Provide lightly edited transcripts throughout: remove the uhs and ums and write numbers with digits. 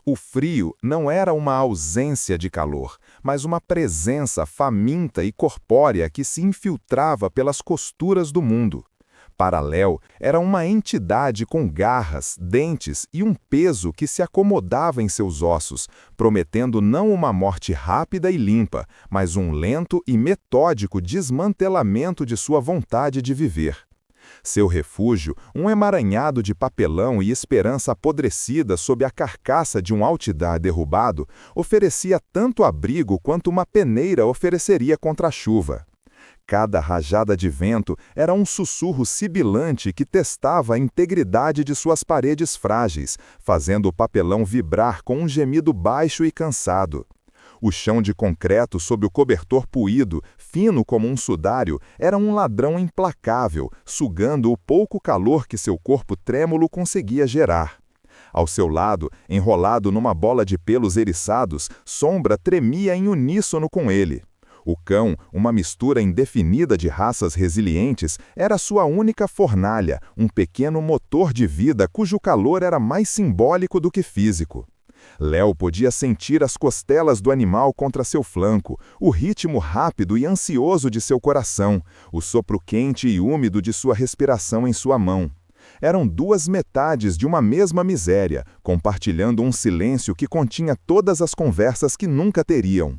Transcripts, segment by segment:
O frio não era uma ausência de calor, mas uma presença faminta e corpórea que se infiltrava pelas costuras do mundo. Para Léo, era uma entidade com garras, dentes e um peso que se acomodava em seus ossos, prometendo não uma morte rápida e limpa, mas um lento e metódico desmantelamento de sua vontade de viver. Seu refúgio, um emaranhado de papelão e esperança apodrecida sob a carcaça de um altidar derrubado, oferecia tanto abrigo quanto uma peneira ofereceria contra a chuva. Cada rajada de vento era um sussurro sibilante que testava a integridade de suas paredes frágeis, fazendo o papelão vibrar com um gemido baixo e cansado. O chão de concreto sob o cobertor puído, fino como um sudário, era um ladrão implacável, sugando o pouco calor que seu corpo trêmulo conseguia gerar. Ao seu lado, enrolado numa bola de pelos eriçados, Sombra tremia em uníssono com ele. O cão, uma mistura indefinida de raças resilientes, era sua única fornalha, um pequeno motor de vida cujo calor era mais simbólico do que físico. Léo podia sentir as costelas do animal contra seu flanco, o ritmo rápido e ansioso de seu coração, o sopro quente e úmido de sua respiração em sua mão. Eram duas metades de uma mesma miséria, compartilhando um silêncio que continha todas as conversas que nunca teriam.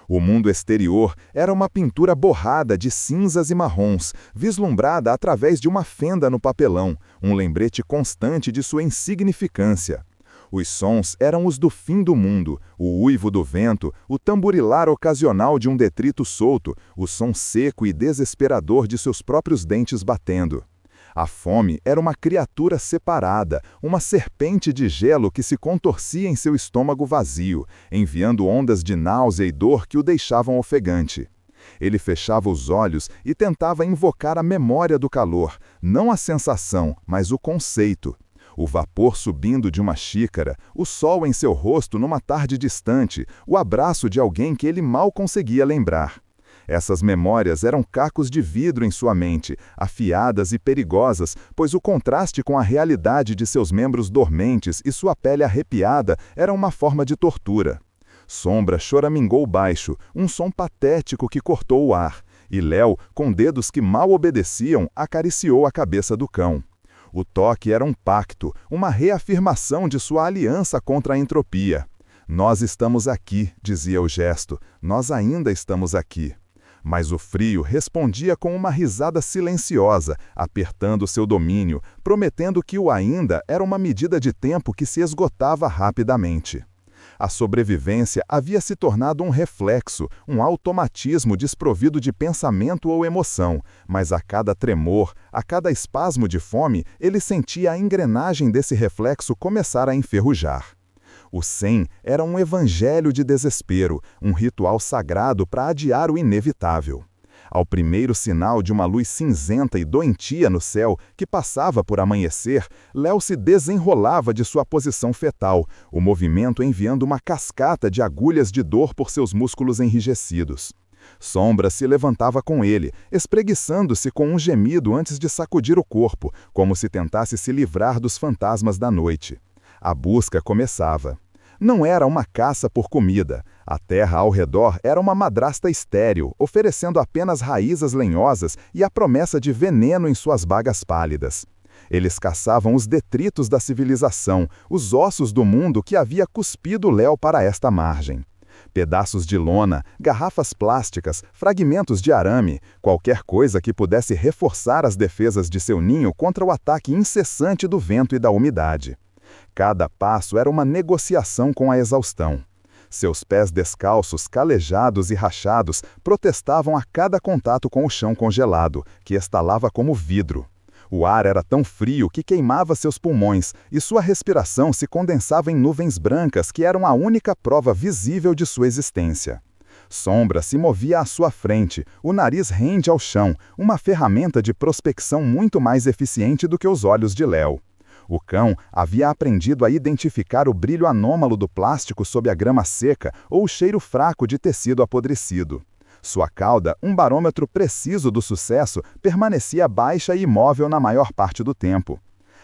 O mundo exterior era uma pintura borrada de cinzas e marrons, vislumbrada através de uma fenda no papelão, um lembrete constante de sua insignificância. Os sons eram os do fim do mundo, o uivo do vento, o tamborilar ocasional de um detrito solto, o som seco e desesperador de seus próprios dentes batendo. A fome era uma criatura separada, uma serpente de gelo que se contorcia em seu estômago vazio, enviando ondas de náusea e dor que o deixavam ofegante. Ele fechava os olhos e tentava invocar a memória do calor, não a sensação, mas o conceito. O vapor subindo de uma xícara, o sol em seu rosto numa tarde distante, o abraço de alguém que ele mal conseguia lembrar. Essas memórias eram cacos de vidro em sua mente, afiadas e perigosas, pois o contraste com a realidade de seus membros dormentes e sua pele arrepiada era uma forma de tortura. Sombra choramingou baixo, um som patético que cortou o ar, e Léo, com dedos que mal obedeciam, acariciou a cabeça do cão. O toque era um pacto, uma reafirmação de sua aliança contra a entropia. Nós estamos aqui, dizia o gesto, nós ainda estamos aqui. Mas o frio respondia com uma risada silenciosa, apertando seu domínio, prometendo que o ainda era uma medida de tempo que se esgotava rapidamente. A sobrevivência havia se tornado um reflexo, um automatismo desprovido de pensamento ou emoção, mas a cada tremor, a cada espasmo de fome, ele sentia a engrenagem desse reflexo começar a enferrujar. O 100 era um evangelho de desespero, um ritual sagrado para adiar o inevitável. Ao primeiro sinal de uma luz cinzenta e doentia no céu, que passava por amanhecer, Léo se desenrolava de sua posição fetal, o movimento enviando uma cascata de agulhas de dor por seus músculos enrijecidos. Sombra se levantava com ele, espreguiçando-se com um gemido antes de sacudir o corpo, como se tentasse se livrar dos fantasmas da noite. A busca começava. Não era uma caça por comida. A terra ao redor era uma madrasta estéril, oferecendo apenas raízes lenhosas e a promessa de veneno em suas bagas pálidas. Eles caçavam os detritos da civilização, os ossos do mundo que havia cuspido Léo para esta margem. Pedaços de lona, garrafas plásticas, fragmentos de arame, qualquer coisa que pudesse reforçar as defesas de seu ninho contra o ataque incessante do vento e da umidade. Cada passo era uma negociação com a exaustão. Seus pés descalços, calejados e rachados, protestavam a cada contato com o chão congelado, que estalava como vidro. O ar era tão frio que queimava seus pulmões, e sua respiração se condensava em nuvens brancas que eram a única prova visível de sua existência. Sombra se movia à sua frente, o nariz rente ao chão, uma ferramenta de prospecção muito mais eficiente do que os olhos de Léo. O cão havia aprendido a identificar o brilho anômalo do plástico sob a grama seca ou o cheiro fraco de tecido apodrecido. Sua cauda, um barômetro preciso do sucesso, permanecia baixa e imóvel na maior parte do tempo.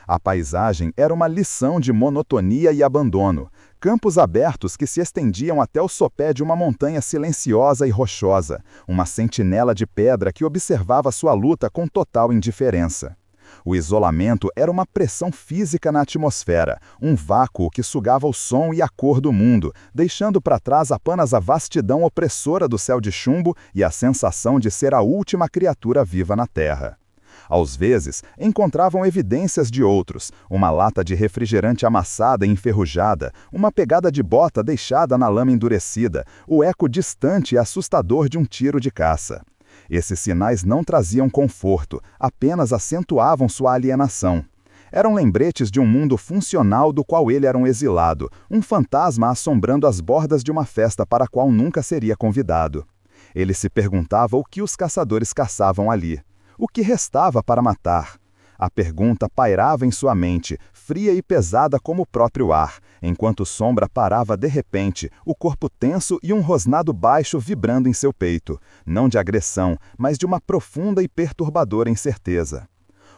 A paisagem era uma lição de monotonia e abandono. Campos abertos que se estendiam até o sopé de uma montanha silenciosa e rochosa, uma sentinela de pedra que observava sua luta com total indiferença. O isolamento era uma pressão física na atmosfera, um vácuo que sugava o som e a cor do mundo, deixando para trás apenas a vastidão opressora do céu de chumbo e a sensação de ser a última criatura viva na Terra. Às vezes, encontravam evidências de outros, uma lata de refrigerante amassada e enferrujada, uma pegada de bota deixada na lama endurecida, o eco distante e assustador de um tiro de caça. Esses sinais não traziam conforto, apenas acentuavam sua alienação. Eram lembretes de um mundo funcional do qual ele era um exilado, um fantasma assombrando as bordas de uma festa para a qual nunca seria convidado. Ele se perguntava o que os caçadores caçavam ali. O que restava para matar? A pergunta pairava em sua mente, fria e pesada como o próprio ar, enquanto Sombra parava de repente, o corpo tenso e um rosnado baixo vibrando em seu peito, não de agressão, mas de uma profunda e perturbadora incerteza.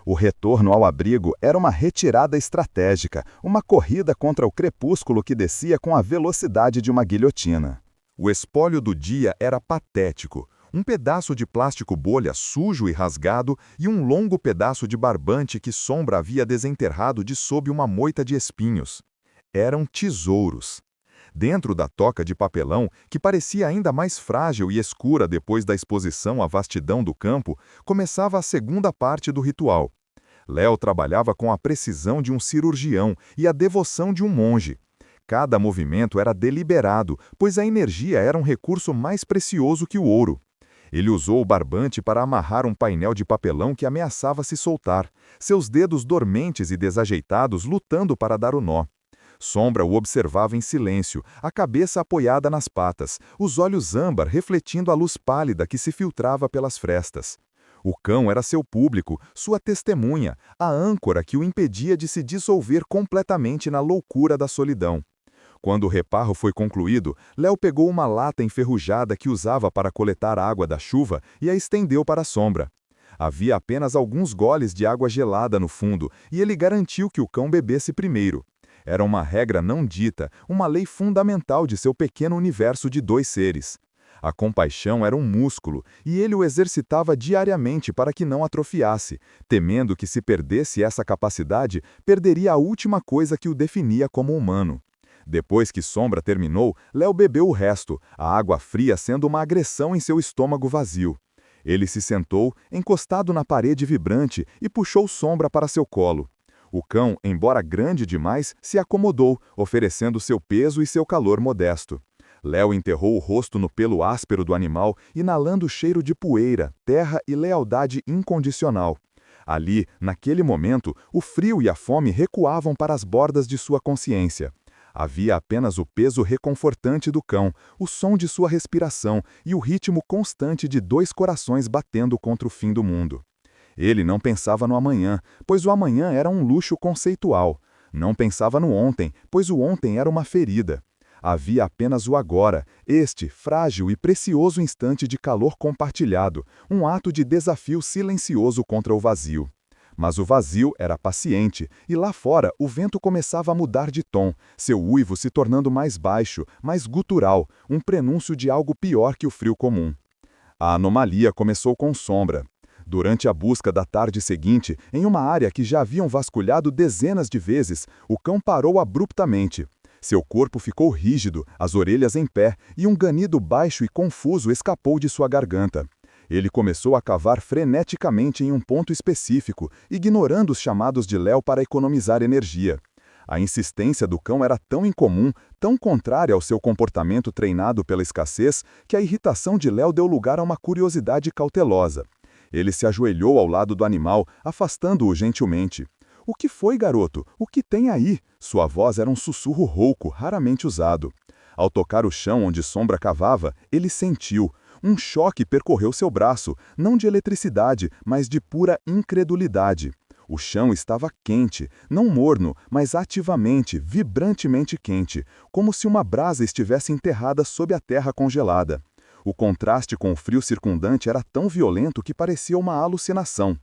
O retorno ao abrigo era uma retirada estratégica, uma corrida contra o crepúsculo que descia com a velocidade de uma guilhotina. O espólio do dia era patético. Um pedaço de plástico bolha sujo e rasgado e um longo pedaço de barbante que Sombra havia desenterrado de sob uma moita de espinhos. Eram tesouros. Dentro da toca de papelão, que parecia ainda mais frágil e escura depois da exposição à vastidão do campo, começava a segunda parte do ritual. Léo trabalhava com a precisão de um cirurgião e a devoção de um monge. Cada movimento era deliberado, pois a energia era um recurso mais precioso que o ouro. Ele usou o barbante para amarrar um painel de papelão que ameaçava se soltar, seus dedos dormentes e desajeitados lutando para dar o nó. Sombra o observava em silêncio, a cabeça apoiada nas patas, os olhos âmbar refletindo a luz pálida que se filtrava pelas frestas. O cão era seu público, sua testemunha, a âncora que o impedia de se dissolver completamente na loucura da solidão. Quando o reparro foi concluído, Léo pegou uma lata enferrujada que usava para coletar água da chuva e a estendeu para a Sombra. Havia apenas alguns goles de água gelada no fundo e ele garantiu que o cão bebesse primeiro. Era uma regra não dita, uma lei fundamental de seu pequeno universo de dois seres. A compaixão era um músculo e ele o exercitava diariamente para que não atrofiasse, temendo que se perdesse essa capacidade, perderia a última coisa que o definia como humano. Depois que Sombra terminou, Léo bebeu o resto, a água fria sendo uma agressão em seu estômago vazio. Ele se sentou, encostado na parede vibrante, e puxou Sombra para seu colo. O cão, embora grande demais, se acomodou, oferecendo seu peso e seu calor modesto. Léo enterrou o rosto no pelo áspero do animal, inalando o cheiro de poeira, terra e lealdade incondicional. Ali, naquele momento, o frio e a fome recuavam para as bordas de sua consciência. Havia apenas o peso reconfortante do cão, o som de sua respiração e o ritmo constante de dois corações batendo contra o fim do mundo. Ele não pensava no amanhã, pois o amanhã era um luxo conceitual. Não pensava no ontem, pois o ontem era uma ferida. Havia apenas o agora, este frágil e precioso instante de calor compartilhado, um ato de desafio silencioso contra o vazio. Mas o vazio era paciente, e lá fora o vento começava a mudar de tom, seu uivo se tornando mais baixo, mais gutural, um prenúncio de algo pior que o frio comum. A anomalia começou com Sombra. Durante a busca da tarde seguinte, em uma área que já haviam vasculhado dezenas de vezes, o cão parou abruptamente. Seu corpo ficou rígido, as orelhas em pé, e um ganido baixo e confuso escapou de sua garganta. Ele começou a cavar freneticamente em um ponto específico, ignorando os chamados de Léo para economizar energia. A insistência do cão era tão incomum, tão contrária ao seu comportamento treinado pela escassez, que a irritação de Léo deu lugar a uma curiosidade cautelosa. Ele se ajoelhou ao lado do animal, afastando-o gentilmente. "O que foi, garoto? O que tem aí?" Sua voz era um sussurro rouco, raramente usado. Ao tocar o chão onde Sombra cavava, ele sentiu. Um choque percorreu seu braço, não de eletricidade, mas de pura incredulidade. O chão estava quente, não morno, mas ativamente, vibrantemente quente, como se uma brasa estivesse enterrada sob a terra congelada. O contraste com o frio circundante era tão violento que parecia uma alucinação.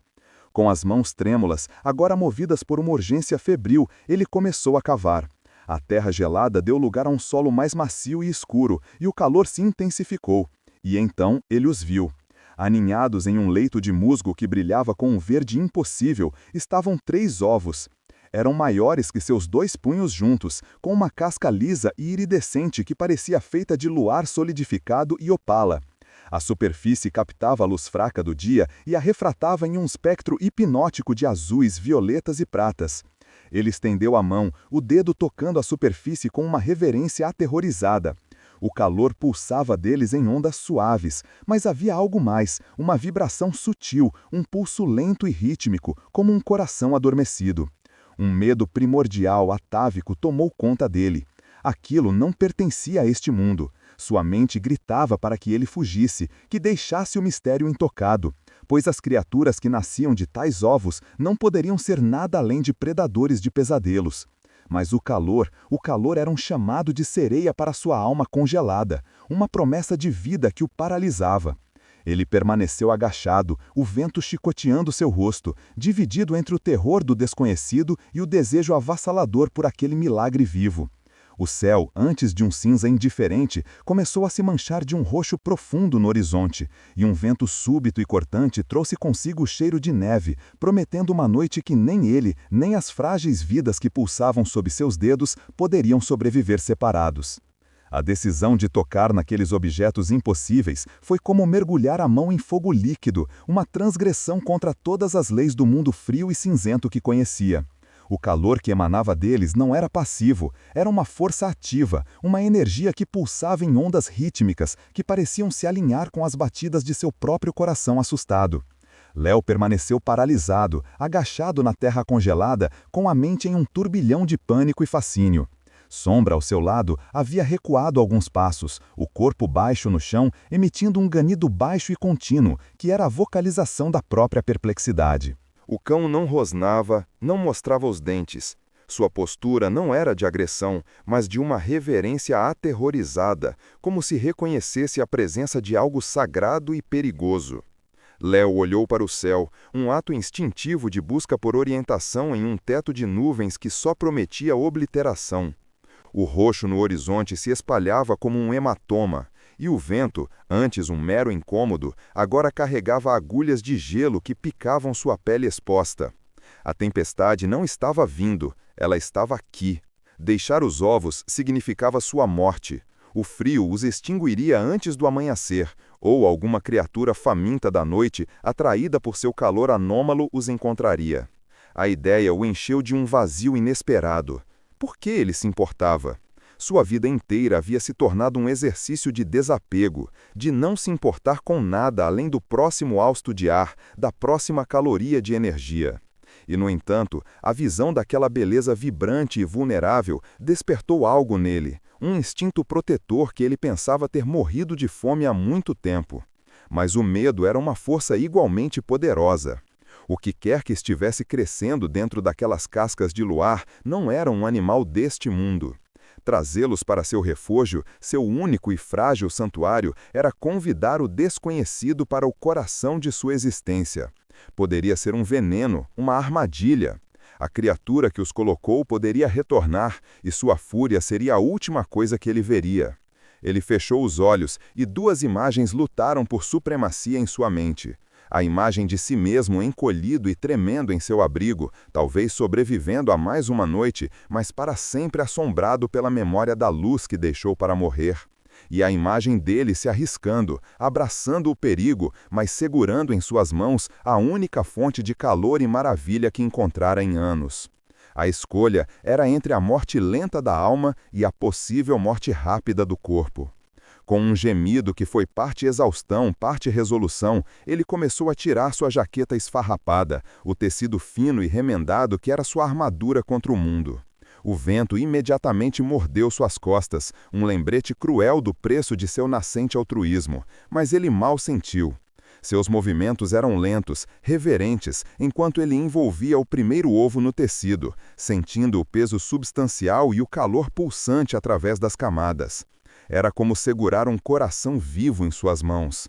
Com as mãos trêmulas, agora movidas por uma urgência febril, ele começou a cavar. A terra gelada deu lugar a um solo mais macio e escuro, e o calor se intensificou. E então ele os viu. Aninhados em um leito de musgo que brilhava com um verde impossível, estavam 3 ovos. Eram maiores que seus 2 punhos juntos, com uma casca lisa e iridescente que parecia feita de luar solidificado e opala. A superfície captava a luz fraca do dia e a refratava em um espectro hipnótico de azuis, violetas e pratas. Ele estendeu a mão, o dedo tocando a superfície com uma reverência aterrorizada. O calor pulsava deles em ondas suaves, mas havia algo mais, uma vibração sutil, um pulso lento e rítmico, como um coração adormecido. Um medo primordial, atávico, tomou conta dele. Aquilo não pertencia a este mundo. Sua mente gritava para que ele fugisse, que deixasse o mistério intocado, pois as criaturas que nasciam de tais ovos não poderiam ser nada além de predadores de pesadelos. Mas o calor era um chamado de sereia para sua alma congelada, uma promessa de vida que o paralisava. Ele permaneceu agachado, o vento chicoteando seu rosto, dividido entre o terror do desconhecido e o desejo avassalador por aquele milagre vivo. O céu, antes de um cinza indiferente, começou a se manchar de um roxo profundo no horizonte, e um vento súbito e cortante trouxe consigo o cheiro de neve, prometendo uma noite que nem ele, nem as frágeis vidas que pulsavam sob seus dedos poderiam sobreviver separados. A decisão de tocar naqueles objetos impossíveis foi como mergulhar a mão em fogo líquido, uma transgressão contra todas as leis do mundo frio e cinzento que conhecia. O calor que emanava deles não era passivo, era uma força ativa, uma energia que pulsava em ondas rítmicas que pareciam se alinhar com as batidas de seu próprio coração assustado. Léo permaneceu paralisado, agachado na terra congelada, com a mente em um turbilhão de pânico e fascínio. Sombra, ao seu lado, havia recuado alguns passos, o corpo baixo no chão, emitindo um ganido baixo e contínuo, que era a vocalização da própria perplexidade. O cão não rosnava, não mostrava os dentes. Sua postura não era de agressão, mas de uma reverência aterrorizada, como se reconhecesse a presença de algo sagrado e perigoso. Léo olhou para o céu, um ato instintivo de busca por orientação em um teto de nuvens que só prometia obliteração. O roxo no horizonte se espalhava como um hematoma, e o vento, antes um mero incômodo, agora carregava agulhas de gelo que picavam sua pele exposta. A tempestade não estava vindo, ela estava aqui. Deixar os ovos significava sua morte. O frio os extinguiria antes do amanhecer, ou alguma criatura faminta da noite, atraída por seu calor anômalo, os encontraria. A ideia o encheu de um vazio inesperado. Por que ele se importava? Sua vida inteira havia se tornado um exercício de desapego, de não se importar com nada além do próximo hausto de ar, da próxima caloria de energia. E, no entanto, a visão daquela beleza vibrante e vulnerável despertou algo nele, um instinto protetor que ele pensava ter morrido de fome há muito tempo. Mas o medo era uma força igualmente poderosa. O que quer que estivesse crescendo dentro daquelas cascas de luar não era um animal deste mundo. Trazê-los para seu refúgio, seu único e frágil santuário, era convidar o desconhecido para o coração de sua existência. Poderia ser um veneno, uma armadilha. A criatura que os colocou poderia retornar, e sua fúria seria a última coisa que ele veria. Ele fechou os olhos, e 2 imagens lutaram por supremacia em sua mente. A imagem de si mesmo encolhido e tremendo em seu abrigo, talvez sobrevivendo a mais uma noite, mas para sempre assombrado pela memória da luz que deixou para morrer. E a imagem dele se arriscando, abraçando o perigo, mas segurando em suas mãos a única fonte de calor e maravilha que encontrara em anos. A escolha era entre a morte lenta da alma e a possível morte rápida do corpo. Com um gemido que foi parte exaustão, parte resolução, ele começou a tirar sua jaqueta esfarrapada, o tecido fino e remendado que era sua armadura contra o mundo. O vento imediatamente mordeu suas costas, um lembrete cruel do preço de seu nascente altruísmo, mas ele mal sentiu. Seus movimentos eram lentos, reverentes, enquanto ele envolvia o primeiro ovo no tecido, sentindo o peso substancial e o calor pulsante através das camadas. Era como segurar um coração vivo em suas mãos.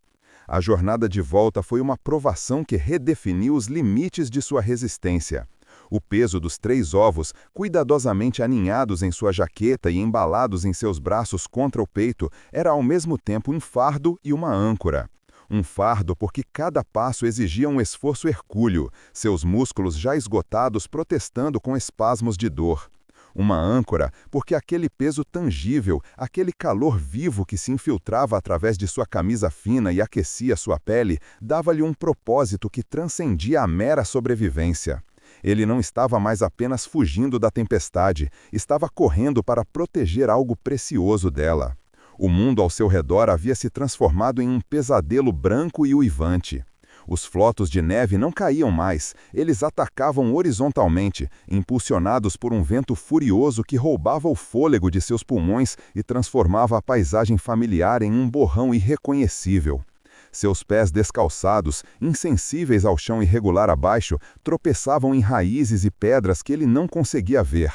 A jornada de volta foi uma provação que redefiniu os limites de sua resistência. O peso dos 3 ovos, cuidadosamente aninhados em sua jaqueta e embalados em seus braços contra o peito, era ao mesmo tempo um fardo e uma âncora. Um fardo porque cada passo exigia um esforço hercúleo, seus músculos já esgotados protestando com espasmos de dor. Uma âncora porque aquele peso tangível, aquele calor vivo que se infiltrava através de sua camisa fina e aquecia sua pele, dava-lhe um propósito que transcendia a mera sobrevivência. Ele não estava mais apenas fugindo da tempestade, estava correndo para proteger algo precioso dela. O mundo ao seu redor havia se transformado em um pesadelo branco e uivante. Os flotos de neve não caíam mais, eles atacavam horizontalmente, impulsionados por um vento furioso que roubava o fôlego de seus pulmões e transformava a paisagem familiar em um borrão irreconhecível. Seus pés descalçados, insensíveis ao chão irregular abaixo, tropeçavam em raízes e pedras que ele não conseguia ver.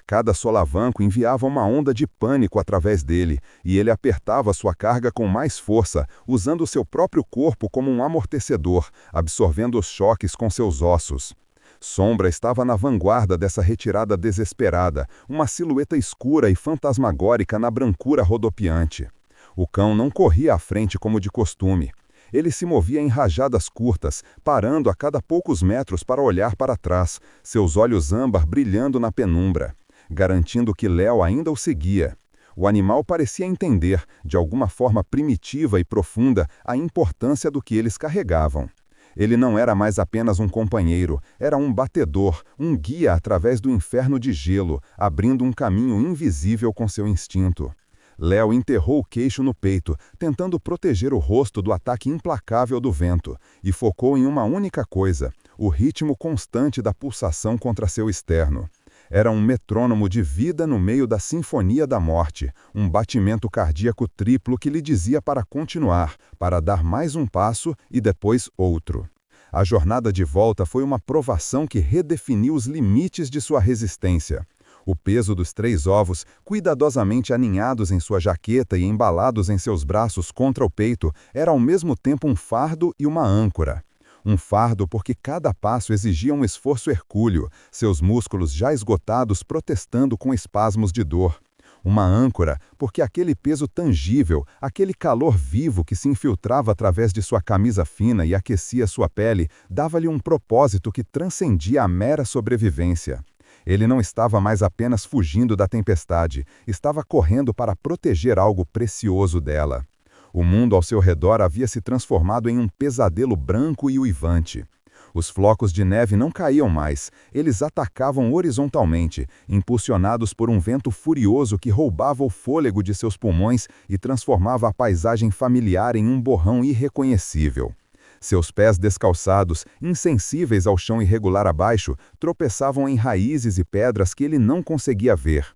Cada solavanco enviava uma onda de pânico através dele, e ele apertava sua carga com mais força, usando seu próprio corpo como um amortecedor, absorvendo os choques com seus ossos. Sombra estava na vanguarda dessa retirada desesperada, uma silhueta escura e fantasmagórica na brancura rodopiante. O cão não corria à frente como de costume. Ele se movia em rajadas curtas, parando a cada poucos metros para olhar para trás, seus olhos âmbar brilhando na penumbra, garantindo que Léo ainda o seguia. O animal parecia entender, de alguma forma primitiva e profunda, a importância do que eles carregavam. Ele não era mais apenas um companheiro, era um batedor, um guia através do inferno de gelo, abrindo um caminho invisível com seu instinto. Léo enterrou o queixo no peito, tentando proteger o rosto do ataque implacável do vento, e focou em uma única coisa, o ritmo constante da pulsação contra seu externo. Era um metrônomo de vida no meio da sinfonia da morte, um batimento cardíaco triplo que lhe dizia para continuar, para dar mais um passo e depois outro. A jornada de volta foi uma provação que redefiniu os limites de sua resistência. O peso dos 3 ovos, cuidadosamente aninhados em sua jaqueta e embalados em seus braços contra o peito, era ao mesmo tempo um fardo e uma âncora. Um fardo porque cada passo exigia um esforço hercúleo, seus músculos já esgotados protestando com espasmos de dor. Uma âncora porque aquele peso tangível, aquele calor vivo que se infiltrava através de sua camisa fina e aquecia sua pele, dava-lhe um propósito que transcendia a mera sobrevivência. Ele não estava mais apenas fugindo da tempestade, estava correndo para proteger algo precioso dela. O mundo ao seu redor havia se transformado em um pesadelo branco e uivante. Os flocos de neve não caíam mais, eles atacavam horizontalmente, impulsionados por um vento furioso que roubava o fôlego de seus pulmões e transformava a paisagem familiar em um borrão irreconhecível. Seus pés descalçados, insensíveis ao chão irregular abaixo, tropeçavam em raízes e pedras que ele não conseguia ver.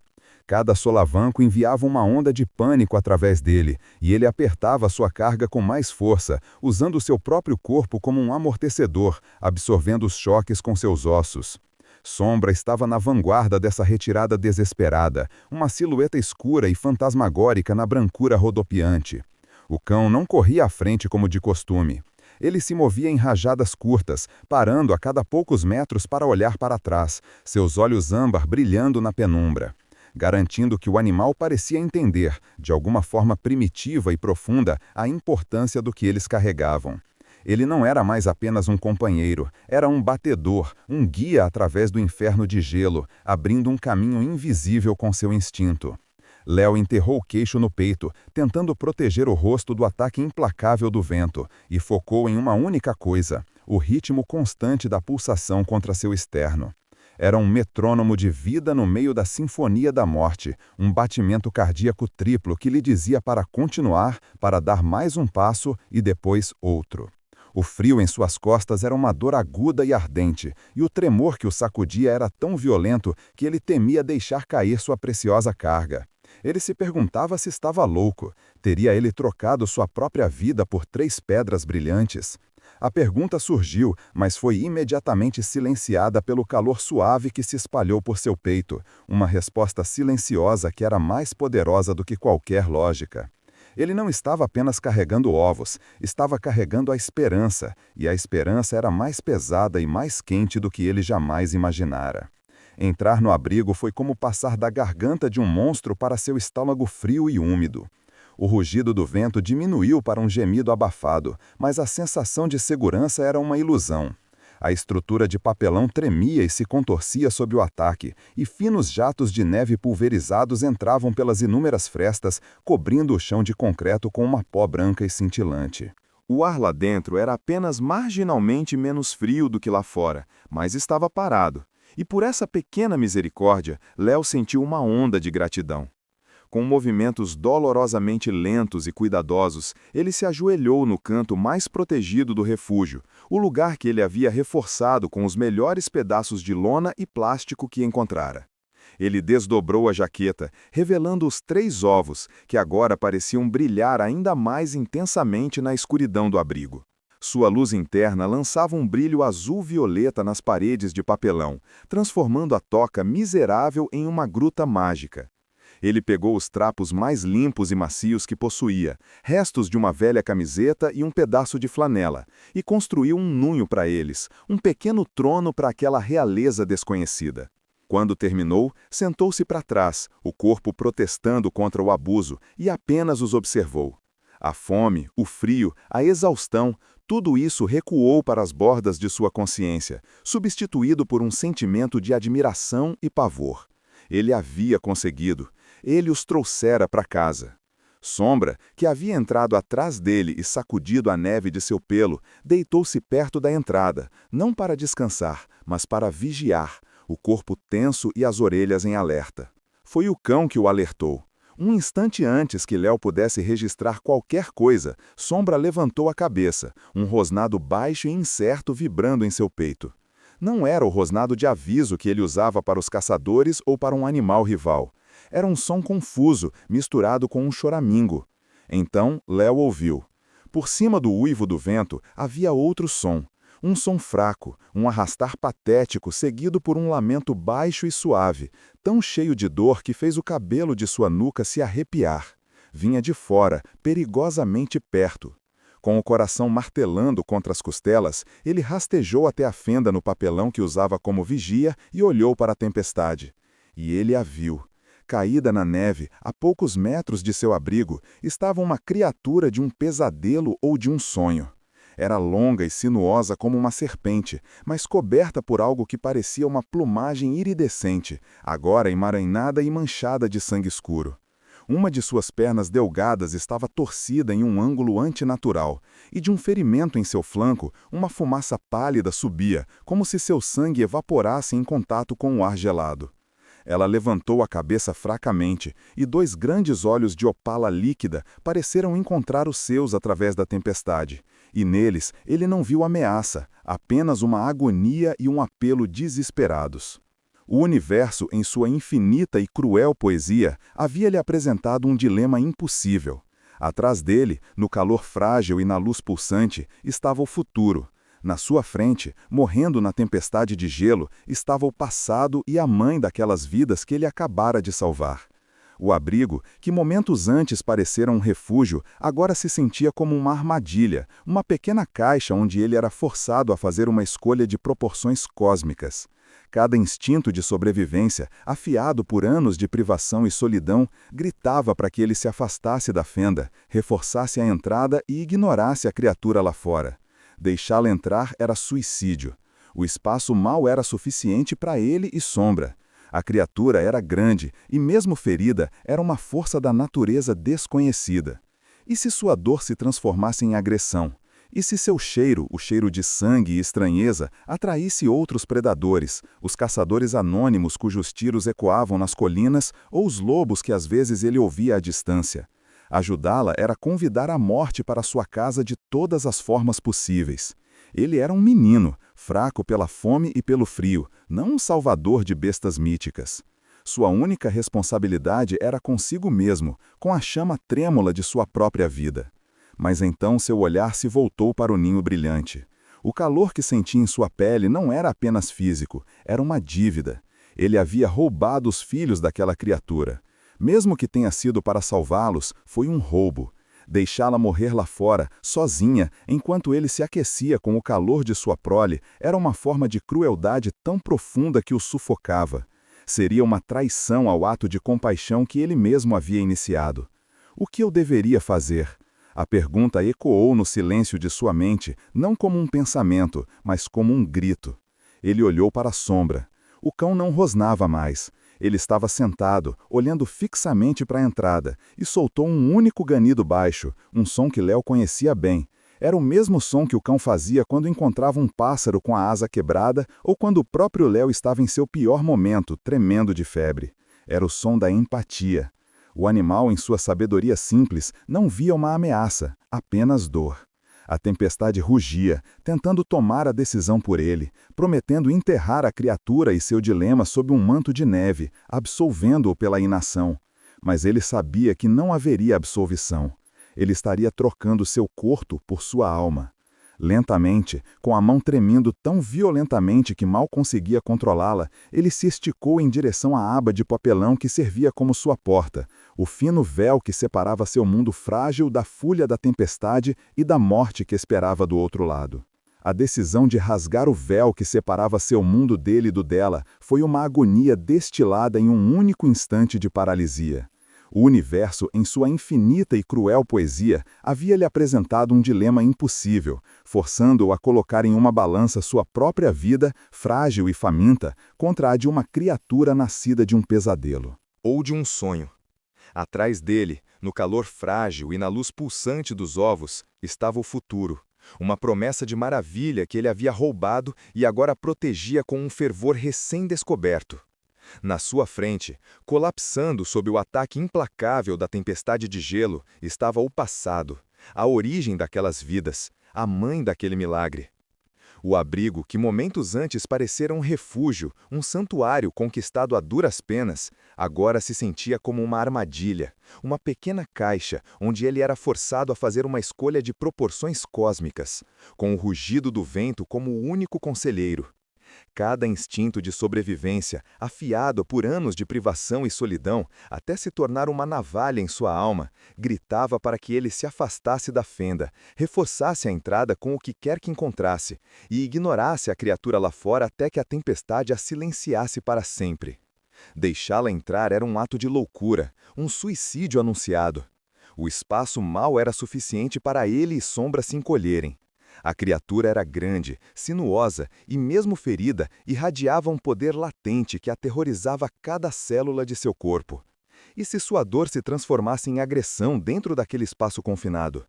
Cada solavanco enviava uma onda de pânico através dele, e ele apertava sua carga com mais força, usando seu próprio corpo como um amortecedor, absorvendo os choques com seus ossos. Sombra estava na vanguarda dessa retirada desesperada, uma silhueta escura e fantasmagórica na brancura rodopiante. O cão não corria à frente como de costume. Ele se movia em rajadas curtas, parando a cada poucos metros para olhar para trás, seus olhos âmbar brilhando na penumbra, garantindo que o animal parecia entender, de alguma forma primitiva e profunda, a importância do que eles carregavam. Ele não era mais apenas um companheiro, era um batedor, um guia através do inferno de gelo, abrindo um caminho invisível com seu instinto. Léo enterrou o queixo no peito, tentando proteger o rosto do ataque implacável do vento, e focou em uma única coisa, o ritmo constante da pulsação contra seu externo. Era um metrônomo de vida no meio da sinfonia da morte, um batimento cardíaco triplo que lhe dizia para continuar, para dar mais um passo e depois outro. O frio em suas costas era uma dor aguda e ardente, e o tremor que o sacudia era tão violento que ele temia deixar cair sua preciosa carga. Ele se perguntava se estava louco. Teria ele trocado sua própria vida por 3 pedras brilhantes? A pergunta surgiu, mas foi imediatamente silenciada pelo calor suave que se espalhou por seu peito, uma resposta silenciosa que era mais poderosa do que qualquer lógica. Ele não estava apenas carregando ovos, estava carregando a esperança, e a esperança era mais pesada e mais quente do que ele jamais imaginara. Entrar no abrigo foi como passar da garganta de um monstro para seu estômago frio e úmido. O rugido do vento diminuiu para um gemido abafado, mas a sensação de segurança era uma ilusão. A estrutura de papelão tremia e se contorcia sob o ataque, e finos jatos de neve pulverizados entravam pelas inúmeras frestas, cobrindo o chão de concreto com uma pó branca e cintilante. O ar lá dentro era apenas marginalmente menos frio do que lá fora, mas estava parado. E por essa pequena misericórdia, Léo sentiu uma onda de gratidão. Com movimentos dolorosamente lentos e cuidadosos, ele se ajoelhou no canto mais protegido do refúgio, o lugar que ele havia reforçado com os melhores pedaços de lona e plástico que encontrara. Ele desdobrou a jaqueta, revelando os 3 ovos, que agora pareciam brilhar ainda mais intensamente na escuridão do abrigo. Sua luz interna lançava um brilho azul-violeta nas paredes de papelão, transformando a toca miserável em uma gruta mágica. Ele pegou os trapos mais limpos e macios que possuía, restos de uma velha camiseta e um pedaço de flanela, e construiu um ninho para eles, um pequeno trono para aquela realeza desconhecida. Quando terminou, sentou-se para trás, o corpo protestando contra o abuso, e apenas os observou. A fome, o frio, a exaustão, tudo isso recuou para as bordas de sua consciência, substituído por um sentimento de admiração e pavor. Ele havia conseguido. Ele os trouxera para casa. Sombra, que havia entrado atrás dele e sacudido a neve de seu pelo, deitou-se perto da entrada, não para descansar, mas para vigiar, o corpo tenso e as orelhas em alerta. Foi o cão que o alertou. Um instante antes que Léo pudesse registrar qualquer coisa, Sombra levantou a cabeça, um rosnado baixo e incerto vibrando em seu peito. Não era o rosnado de aviso que ele usava para os caçadores ou para um animal rival. Era um som confuso, misturado com um choramingo. Então, Léo ouviu. Por cima do uivo do vento, havia outro som. Um som fraco, um arrastar patético seguido por um lamento baixo e suave, tão cheio de dor que fez o cabelo de sua nuca se arrepiar. Vinha de fora, perigosamente perto. Com o coração martelando contra as costelas, ele rastejou até a fenda no papelão que usava como vigia e olhou para a tempestade. E ele a viu. Caída na neve, a poucos metros de seu abrigo, estava uma criatura de um pesadelo ou de um sonho. Era longa e sinuosa como uma serpente, mas coberta por algo que parecia uma plumagem iridescente, agora emaranhada e manchada de sangue escuro. Uma de suas pernas delgadas estava torcida em um ângulo antinatural, e de um ferimento em seu flanco, uma fumaça pálida subia, como se seu sangue evaporasse em contato com o ar gelado. Ela levantou a cabeça fracamente, e 2 grandes olhos de opala líquida pareceram encontrar os seus através da tempestade. E neles ele não viu ameaça, apenas uma agonia e um apelo desesperados. O universo, em sua infinita e cruel poesia, havia-lhe apresentado um dilema impossível. Atrás dele, no calor frágil e na luz pulsante, estava o futuro. Na sua frente, morrendo na tempestade de gelo, estava o passado e a mãe daquelas vidas que ele acabara de salvar. O abrigo, que momentos antes parecera um refúgio, agora se sentia como uma armadilha, uma pequena caixa onde ele era forçado a fazer uma escolha de proporções cósmicas. Cada instinto de sobrevivência, afiado por anos de privação e solidão, gritava para que ele se afastasse da fenda, reforçasse a entrada e ignorasse a criatura lá fora. Deixá-la entrar era suicídio. O espaço mal era suficiente para ele e Sombra. A criatura era grande e, mesmo ferida, era uma força da natureza desconhecida. E se sua dor se transformasse em agressão? E se seu cheiro, o cheiro de sangue e estranheza, atraísse outros predadores, os caçadores anônimos cujos tiros ecoavam nas colinas ou os lobos que às vezes ele ouvia à distância? Ajudá-la era convidar a morte para sua casa de todas as formas possíveis. Ele era um menino, fraco pela fome e pelo frio, não um salvador de bestas míticas. Sua única responsabilidade era consigo mesmo, com a chama trêmula de sua própria vida. Mas então seu olhar se voltou para o ninho brilhante. O calor que sentia em sua pele não era apenas físico, era uma dívida. Ele havia roubado os filhos daquela criatura. Mesmo que tenha sido para salvá-los, foi um roubo. Deixá-la morrer lá fora, sozinha, enquanto ele se aquecia com o calor de sua prole, era uma forma de crueldade tão profunda que o sufocava. Seria uma traição ao ato de compaixão que ele mesmo havia iniciado. O que eu deveria fazer? A pergunta ecoou no silêncio de sua mente, não como um pensamento, mas como um grito. Ele olhou para a sombra. O cão não rosnava mais. Ele estava sentado, olhando fixamente para a entrada, e soltou um único ganido baixo, um som que Léo conhecia bem. Era o mesmo som que o cão fazia quando encontrava um pássaro com a asa quebrada ou quando o próprio Léo estava em seu pior momento, tremendo de febre. Era o som da empatia. O animal, em sua sabedoria simples, não via uma ameaça, apenas dor. A tempestade rugia, tentando tomar a decisão por ele, prometendo enterrar a criatura e seu dilema sob um manto de neve, absolvendo-o pela inação. Mas ele sabia que não haveria absolvição. Ele estaria trocando seu corpo por sua alma. Lentamente, com a mão tremendo tão violentamente que mal conseguia controlá-la, ele se esticou em direção à aba de papelão que servia como sua porta, o fino véu que separava seu mundo frágil da fúria da tempestade e da morte que esperava do outro lado. A decisão de rasgar o véu que separava seu mundo dele do dela foi uma agonia destilada em um único instante de paralisia. O universo, em sua infinita e cruel poesia, havia-lhe apresentado um dilema impossível, forçando-o a colocar em uma balança sua própria vida, frágil e faminta, contra a de uma criatura nascida de um pesadelo. Ou de um sonho. Atrás dele, no calor frágil e na luz pulsante dos ovos, estava o futuro, uma promessa de maravilha que ele havia roubado e agora protegia com um fervor recém-descoberto. Na sua frente, colapsando sob o ataque implacável da tempestade de gelo, estava o passado, a origem daquelas vidas, a mãe daquele milagre. O abrigo que momentos antes parecera um refúgio, um santuário conquistado a duras penas, agora se sentia como uma armadilha, uma pequena caixa onde ele era forçado a fazer uma escolha de proporções cósmicas, com o rugido do vento como o único conselheiro. Cada instinto de sobrevivência, afiado por anos de privação e solidão, até se tornar uma navalha em sua alma, gritava para que ele se afastasse da fenda, reforçasse a entrada com o que quer que encontrasse, e ignorasse a criatura lá fora até que a tempestade a silenciasse para sempre. Deixá-la entrar era um ato de loucura, um suicídio anunciado. O espaço mal era suficiente para ele e Sombra se encolherem. A criatura era grande, sinuosa e, mesmo ferida, irradiava um poder latente que aterrorizava cada célula de seu corpo. E se sua dor se transformasse em agressão dentro daquele espaço confinado?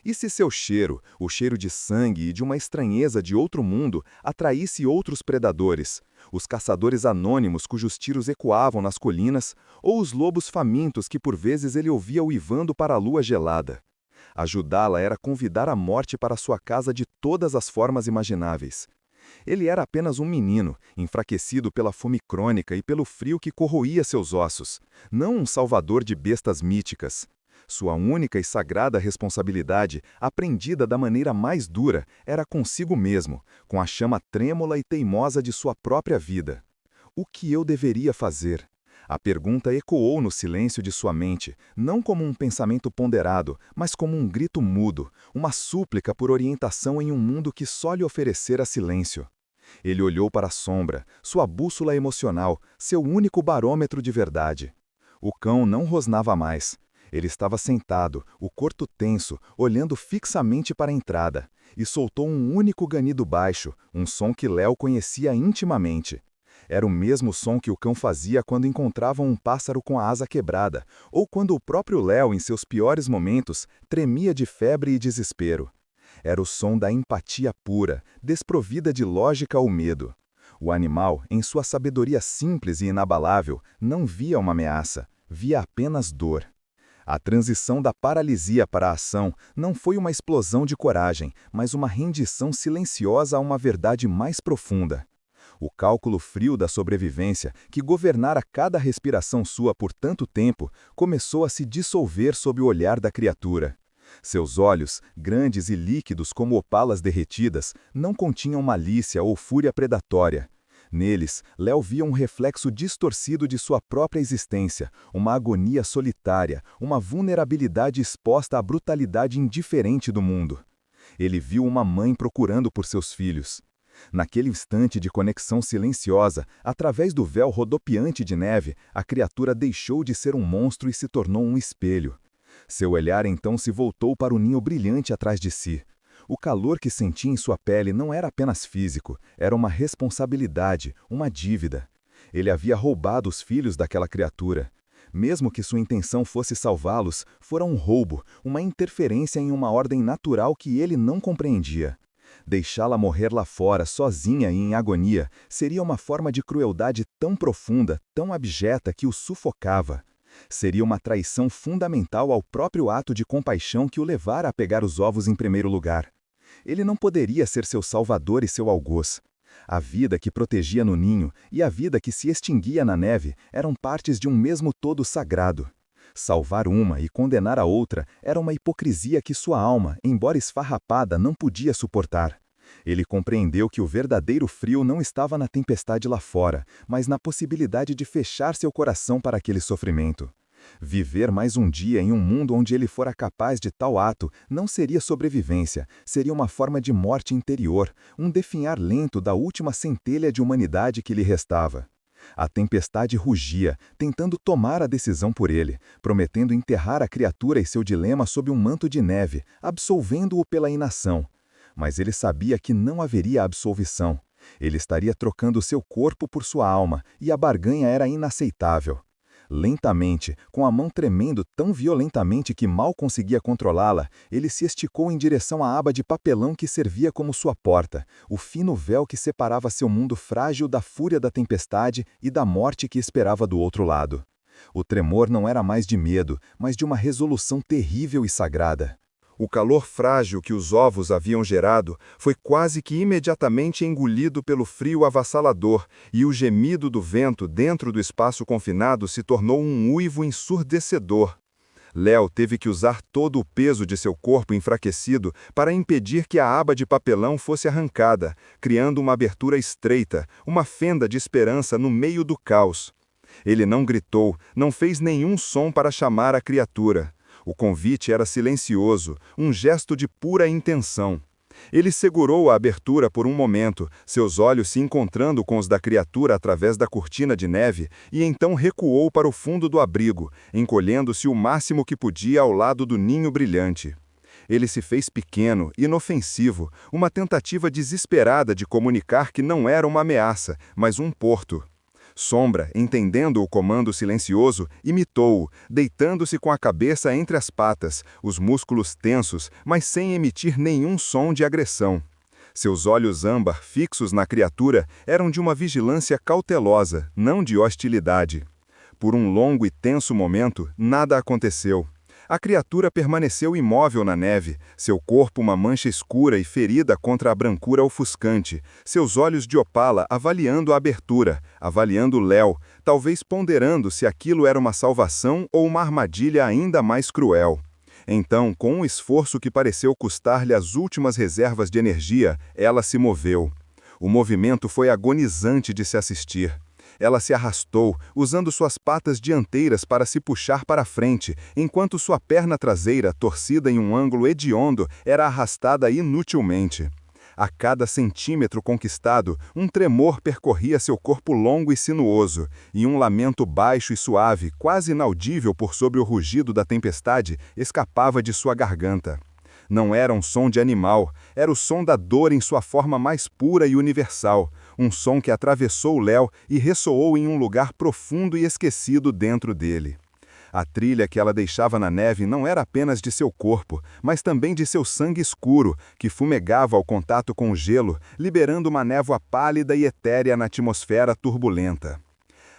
E se seu cheiro, o cheiro de sangue e de uma estranheza de outro mundo, atraísse outros predadores? Os caçadores anônimos cujos tiros ecoavam nas colinas, ou os lobos famintos que por vezes ele ouvia uivando para a lua gelada? Ajudá-la era convidar a morte para sua casa de todas as formas imagináveis. Ele era apenas um menino, enfraquecido pela fome crônica e pelo frio que corroía seus ossos, não um salvador de bestas míticas. Sua única e sagrada responsabilidade, aprendida da maneira mais dura, era consigo mesmo, com a chama trêmula e teimosa de sua própria vida. O que eu deveria fazer? A pergunta ecoou no silêncio de sua mente, não como um pensamento ponderado, mas como um grito mudo, uma súplica por orientação em um mundo que só lhe oferecera silêncio. Ele olhou para a sombra, sua bússola emocional, seu único barômetro de verdade. O cão não rosnava mais. Ele estava sentado, o corpo tenso, olhando fixamente para a entrada, e soltou um único ganido baixo, um som que Léo conhecia intimamente. Era o mesmo som que o cão fazia quando encontrava um pássaro com a asa quebrada, ou quando o próprio Léo, em seus piores momentos, tremia de febre e desespero. Era o som da empatia pura, desprovida de lógica ou medo. O animal, em sua sabedoria simples e inabalável, não via uma ameaça, via apenas dor. A transição da paralisia para a ação não foi uma explosão de coragem, mas uma rendição silenciosa a uma verdade mais profunda. O cálculo frio da sobrevivência, que governara cada respiração sua por tanto tempo, começou a se dissolver sob o olhar da criatura. Seus olhos, grandes e líquidos como opalas derretidas, não continham malícia ou fúria predatória. Neles, Léo via um reflexo distorcido de sua própria existência, uma agonia solitária, uma vulnerabilidade exposta à brutalidade indiferente do mundo. Ele viu uma mãe procurando por seus filhos. Naquele instante de conexão silenciosa, através do véu rodopiante de neve, a criatura deixou de ser um monstro e se tornou um espelho. Seu olhar então se voltou para o ninho brilhante atrás de si. O calor que sentia em sua pele não era apenas físico, era uma responsabilidade, uma dívida. Ele havia roubado os filhos daquela criatura. Mesmo que sua intenção fosse salvá-los, fora um roubo, uma interferência em uma ordem natural que ele não compreendia. Deixá-la morrer lá fora, sozinha e em agonia, seria uma forma de crueldade tão profunda, tão abjeta que o sufocava. Seria uma traição fundamental ao próprio ato de compaixão que o levara a pegar os ovos em primeiro lugar. Ele não poderia ser seu salvador e seu algoz. A vida que protegia no ninho e a vida que se extinguia na neve eram partes de um mesmo todo sagrado. Salvar uma e condenar a outra era uma hipocrisia que sua alma, embora esfarrapada, não podia suportar. Ele compreendeu que o verdadeiro frio não estava na tempestade lá fora, mas na possibilidade de fechar seu coração para aquele sofrimento. Viver mais um dia em um mundo onde ele fora capaz de tal ato não seria sobrevivência, seria uma forma de morte interior, um definhar lento da última centelha de humanidade que lhe restava. A tempestade rugia, tentando tomar a decisão por ele, prometendo enterrar a criatura e seu dilema sob um manto de neve, absolvendo-o pela inação. Mas ele sabia que não haveria absolvição. Ele estaria trocando seu corpo por sua alma, e a barganha era inaceitável. Lentamente, com a mão tremendo tão violentamente que mal conseguia controlá-la, ele se esticou em direção à aba de papelão que servia como sua porta, o fino véu que separava seu mundo frágil da fúria da tempestade e da morte que esperava do outro lado. O tremor não era mais de medo, mas de uma resolução terrível e sagrada. O calor frágil que os ovos haviam gerado foi quase que imediatamente engolido pelo frio avassalador, e o gemido do vento dentro do espaço confinado se tornou um uivo ensurdecedor. Léo teve que usar todo o peso de seu corpo enfraquecido para impedir que a aba de papelão fosse arrancada, criando uma abertura estreita, uma fenda de esperança no meio do caos. Ele não gritou, não fez nenhum som para chamar a criatura. O convite era silencioso, um gesto de pura intenção. Ele segurou a abertura por um momento, seus olhos se encontrando com os da criatura através da cortina de neve, e então recuou para o fundo do abrigo, encolhendo-se o máximo que podia ao lado do ninho brilhante. Ele se fez pequeno, inofensivo, uma tentativa desesperada de comunicar que não era uma ameaça, mas um porto. Sombra, entendendo o comando silencioso, imitou-o, deitando-se com a cabeça entre as patas, os músculos tensos, mas sem emitir nenhum som de agressão. Seus olhos âmbar fixos na criatura eram de uma vigilância cautelosa, não de hostilidade. Por um longo e tenso momento, nada aconteceu. A criatura permaneceu imóvel na neve, seu corpo uma mancha escura e ferida contra a brancura ofuscante, seus olhos de opala avaliando a abertura, avaliando Léo, talvez ponderando se aquilo era uma salvação ou uma armadilha ainda mais cruel. Então, com um esforço que pareceu custar-lhe as últimas reservas de energia, ela se moveu. O movimento foi agonizante de se assistir. Ela se arrastou, usando suas patas dianteiras para se puxar para frente, enquanto sua perna traseira, torcida em um ângulo hediondo, era arrastada inutilmente. A cada centímetro conquistado, um tremor percorria seu corpo longo e sinuoso, e um lamento baixo e suave, quase inaudível por sobre o rugido da tempestade, escapava de sua garganta. Não era um som de animal, era o som da dor em sua forma mais pura e universal, um som que atravessou Léo e ressoou em um lugar profundo e esquecido dentro dele. A trilha que ela deixava na neve não era apenas de seu corpo, mas também de seu sangue escuro, que fumegava ao contato com o gelo, liberando uma névoa pálida e etérea na atmosfera turbulenta.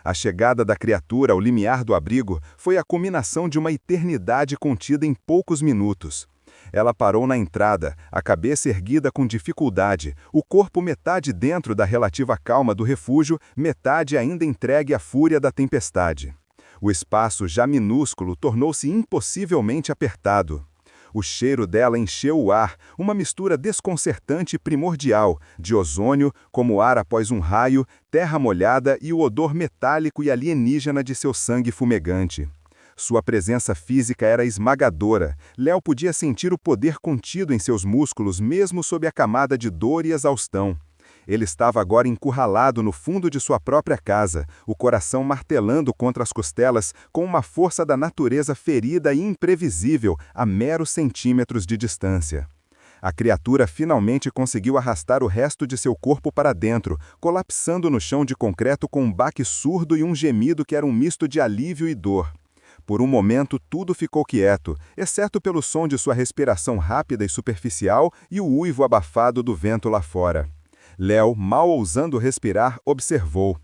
A chegada da criatura ao limiar do abrigo foi a culminação de uma eternidade contida em poucos minutos. Ela parou na entrada, a cabeça erguida com dificuldade, o corpo metade dentro da relativa calma do refúgio, metade ainda entregue à fúria da tempestade. O espaço, já minúsculo, tornou-se impossivelmente apertado. O cheiro dela encheu o ar, uma mistura desconcertante e primordial, de ozônio, como ar após um raio, terra molhada e o odor metálico e alienígena de seu sangue fumegante. Sua presença física era esmagadora. Léo podia sentir o poder contido em seus músculos mesmo sob a camada de dor e exaustão. Ele estava agora encurralado no fundo de sua própria casa, o coração martelando contra as costelas com uma força da natureza ferida e imprevisível a meros centímetros de distância. A criatura finalmente conseguiu arrastar o resto de seu corpo para dentro, colapsando no chão de concreto com um baque surdo e um gemido que era um misto de alívio e dor. Por um momento tudo ficou quieto, exceto pelo som de sua respiração rápida e superficial e o uivo abafado do vento lá fora. Léo, mal ousando respirar, observou.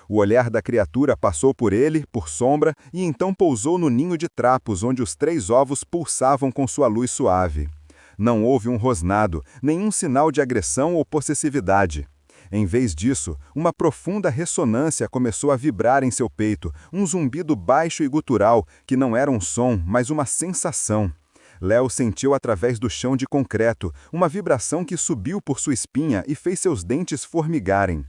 O olhar da criatura passou por ele, por sombra, e então pousou no ninho de trapos onde os 3 ovos pulsavam com sua luz suave. Não houve um rosnado, nenhum sinal de agressão ou possessividade. Em vez disso, uma profunda ressonância começou a vibrar em seu peito, um zumbido baixo e gutural, que não era um som, mas uma sensação. Léo sentiu através do chão de concreto, uma vibração que subiu por sua espinha e fez seus dentes formigarem.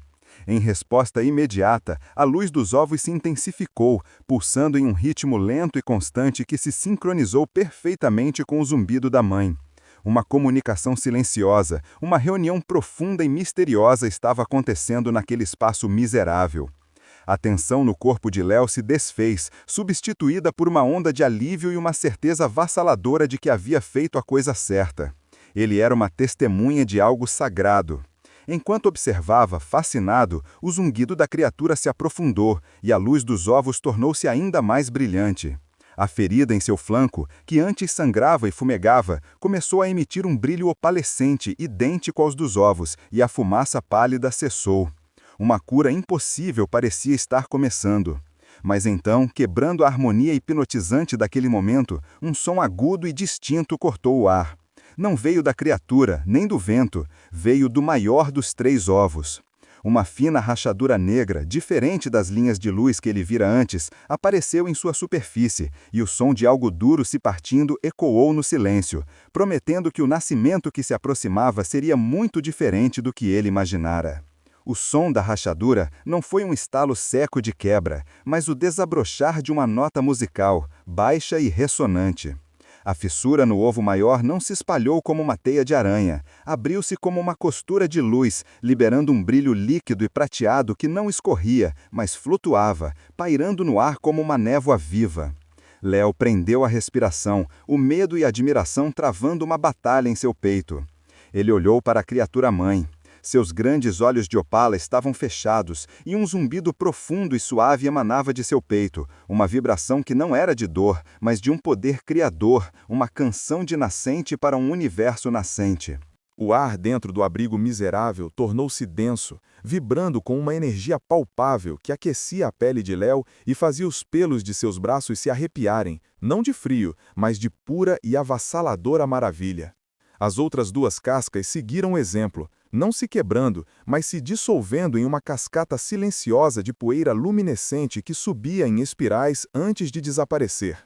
Em resposta imediata, a luz dos ovos se intensificou, pulsando em um ritmo lento e constante que se sincronizou perfeitamente com o zumbido da mãe. Uma comunicação silenciosa, uma reunião profunda e misteriosa estava acontecendo naquele espaço miserável. A tensão no corpo de Léo se desfez, substituída por uma onda de alívio e uma certeza avassaladora de que havia feito a coisa certa. Ele era uma testemunha de algo sagrado. Enquanto observava, fascinado, o zunguido da criatura se aprofundou e a luz dos ovos tornou-se ainda mais brilhante. A ferida em seu flanco, que antes sangrava e fumegava, começou a emitir um brilho opalescente, idêntico aos dos ovos, e a fumaça pálida cessou. Uma cura impossível parecia estar começando. Mas então, quebrando a harmonia hipnotizante daquele momento, um som agudo e distinto cortou o ar. Não veio da criatura, nem do vento, veio do maior dos 3 ovos. Uma fina rachadura negra, diferente das linhas de luz que ele vira antes, apareceu em sua superfície, e o som de algo duro se partindo ecoou no silêncio, prometendo que o nascimento que se aproximava seria muito diferente do que ele imaginara. O som da rachadura não foi um estalo seco de quebra, mas o desabrochar de uma nota musical, baixa e ressonante. A fissura no ovo maior não se espalhou como uma teia de aranha, abriu-se como uma costura de luz, liberando um brilho líquido e prateado que não escorria, mas flutuava, pairando no ar como uma névoa viva. Léo prendeu a respiração, o medo e a admiração travando uma batalha em seu peito. Ele olhou para a criatura-mãe. Seus grandes olhos de opala estavam fechados, e um zumbido profundo e suave emanava de seu peito, uma vibração que não era de dor, mas de um poder criador, uma canção de nascente para um universo nascente. O ar dentro do abrigo miserável tornou-se denso, vibrando com uma energia palpável que aquecia a pele de Léo e fazia os pelos de seus braços se arrepiarem, não de frio, mas de pura e avassaladora maravilha. As outras 2 cascas seguiram o exemplo, não se quebrando, mas se dissolvendo em uma cascata silenciosa de poeira luminescente que subia em espirais antes de desaparecer.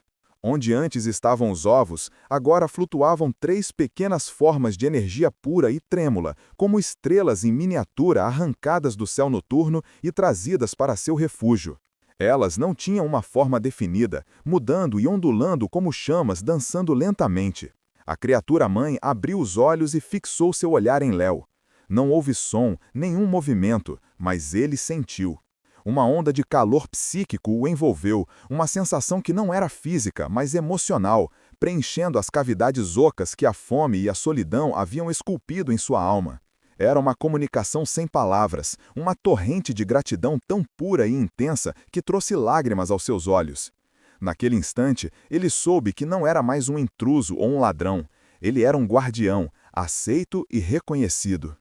Onde antes estavam os ovos, agora flutuavam 3 pequenas formas de energia pura e trêmula, como estrelas em miniatura arrancadas do céu noturno e trazidas para seu refúgio. Elas não tinham uma forma definida, mudando e ondulando como chamas dançando lentamente. A criatura-mãe abriu os olhos e fixou seu olhar em Léo. Não houve som, nenhum movimento, mas ele sentiu. Uma onda de calor psíquico o envolveu, uma sensação que não era física, mas emocional, preenchendo as cavidades ocas que a fome e a solidão haviam esculpido em sua alma. Era uma comunicação sem palavras, uma torrente de gratidão tão pura e intensa que trouxe lágrimas aos seus olhos. Naquele instante, ele soube que não era mais um intruso ou um ladrão. Ele era um guardião, aceito e reconhecido.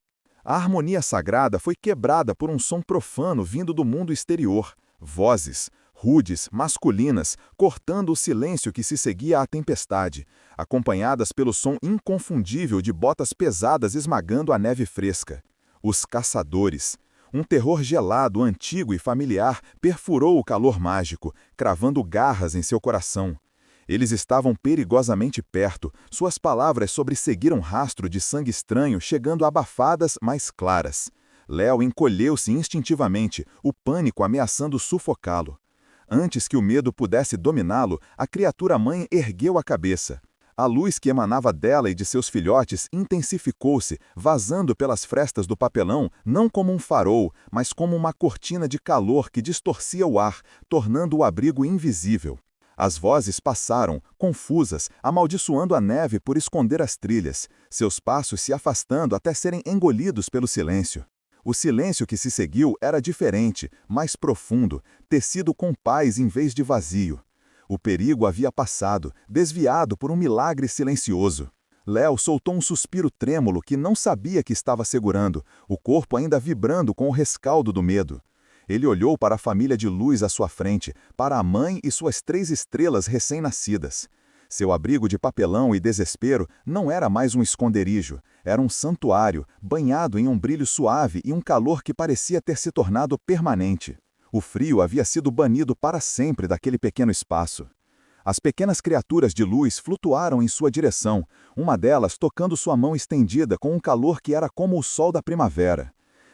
A harmonia sagrada foi quebrada por um som profano vindo do mundo exterior. Vozes, rudes, masculinas, cortando o silêncio que se seguia à tempestade, acompanhadas pelo som inconfundível de botas pesadas esmagando a neve fresca. Os caçadores. Um terror gelado, antigo e familiar perfurou o calor mágico, cravando garras em seu coração. Eles estavam perigosamente perto, suas palavras sobresseguiram um rastro de sangue estranho chegando abafadas, mas claras. Léo encolheu-se instintivamente, o pânico ameaçando sufocá-lo. Antes que o medo pudesse dominá-lo, a criatura-mãe ergueu a cabeça. A luz que emanava dela e de seus filhotes intensificou-se, vazando pelas frestas do papelão, não como um farol, mas como uma cortina de calor que distorcia o ar, tornando o abrigo invisível. As vozes passaram, confusas, amaldiçoando a neve por esconder as trilhas, seus passos se afastando até serem engolidos pelo silêncio. O silêncio que se seguiu era diferente, mais profundo, tecido com paz em vez de vazio. O perigo havia passado, desviado por um milagre silencioso. Léo soltou um suspiro trêmulo que não sabia que estava segurando, o corpo ainda vibrando com o rescaldo do medo. Ele olhou para a família de luz à sua frente, para a mãe e suas 3 estrelas recém-nascidas. Seu abrigo de papelão e desespero não era mais um esconderijo, era um santuário, banhado em um brilho suave e um calor que parecia ter se tornado permanente. O frio havia sido banido para sempre daquele pequeno espaço. As pequenas criaturas de luz flutuaram em sua direção, uma delas tocando sua mão estendida com um calor que era como o sol da primavera.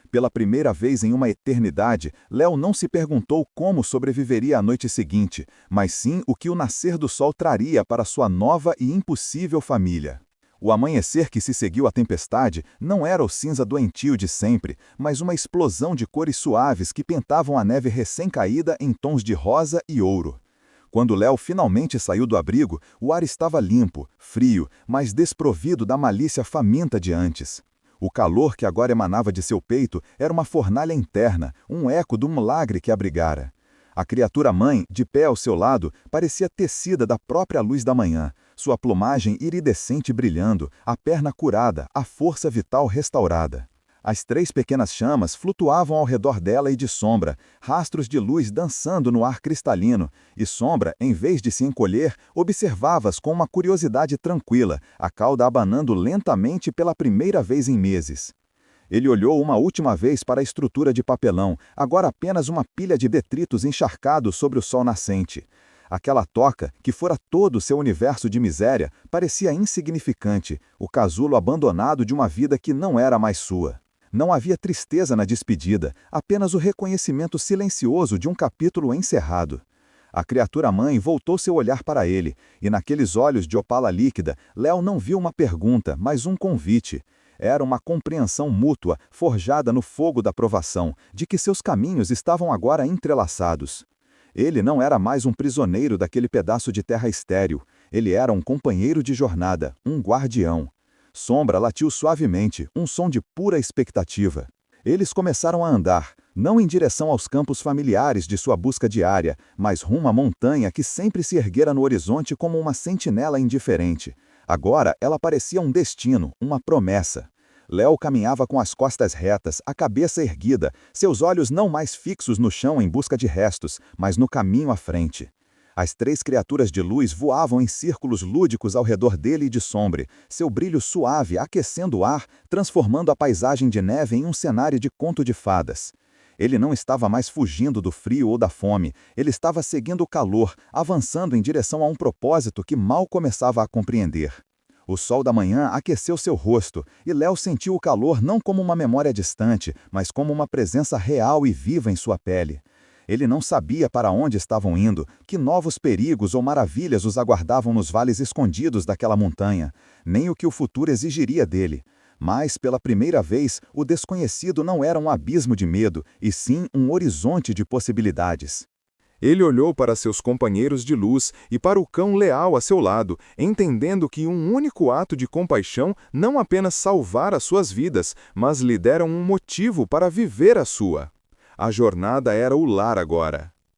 Pela primeira vez em uma eternidade, Léo não se perguntou como sobreviveria à noite seguinte, mas sim o que o nascer do sol traria para sua nova e impossível família. O amanhecer que se seguiu à tempestade não era o cinza doentio de sempre, mas uma explosão de cores suaves que pintavam a neve recém-caída em tons de rosa e ouro. Quando Léo finalmente saiu do abrigo, o ar estava limpo, frio, mas desprovido da malícia faminta de antes. O calor que agora emanava de seu peito era uma fornalha interna, um eco do milagre que abrigara. A criatura-mãe, de pé ao seu lado, parecia tecida da própria luz da manhã, sua plumagem iridescente brilhando, a perna curada, a força vital restaurada. As 3 pequenas chamas flutuavam ao redor dela e de Sombra, rastros de luz dançando no ar cristalino, e Sombra, em vez de se encolher, observava-as com uma curiosidade tranquila, a cauda abanando lentamente pela primeira vez em meses. Ele olhou uma última vez para a estrutura de papelão, agora apenas uma pilha de detritos encharcados sobre o sol nascente. Aquela toca, que fora todo seu universo de miséria, parecia insignificante, o casulo abandonado de uma vida que não era mais sua. Não havia tristeza na despedida, apenas o reconhecimento silencioso de um capítulo encerrado. A criatura-mãe voltou seu olhar para ele, e naqueles olhos de opala líquida, Léo não viu uma pergunta, mas um convite. Era uma compreensão mútua, forjada no fogo da provação, de que seus caminhos estavam agora entrelaçados. Ele não era mais um prisioneiro daquele pedaço de terra estéril, ele era um companheiro de jornada, um guardião. Sombra latiu suavemente, um som de pura expectativa. Eles começaram a andar, não em direção aos campos familiares de sua busca diária, mas rumo à montanha que sempre se erguera no horizonte como uma sentinela indiferente. Agora ela parecia um destino, uma promessa. Léo caminhava com as costas retas, a cabeça erguida, seus olhos não mais fixos no chão em busca de restos, mas no caminho à frente. As 3 criaturas de luz voavam em círculos lúdicos ao redor dele e de Sombra, seu brilho suave aquecendo o ar, transformando a paisagem de neve em um cenário de conto de fadas. Ele não estava mais fugindo do frio ou da fome, ele estava seguindo o calor, avançando em direção a um propósito que mal começava a compreender. O sol da manhã aqueceu seu rosto, e Léo sentiu o calor não como uma memória distante, mas como uma presença real e viva em sua pele. Ele não sabia para onde estavam indo, que novos perigos ou maravilhas os aguardavam nos vales escondidos daquela montanha, nem o que o futuro exigiria dele. Mas, pela primeira vez, o desconhecido não era um abismo de medo, e sim um horizonte de possibilidades. Ele olhou para seus companheiros de luz e para o cão leal a seu lado, entendendo que um único ato de compaixão não apenas salvara suas vidas, mas lhe deram um motivo para viver a sua. A jornada era o lar agora.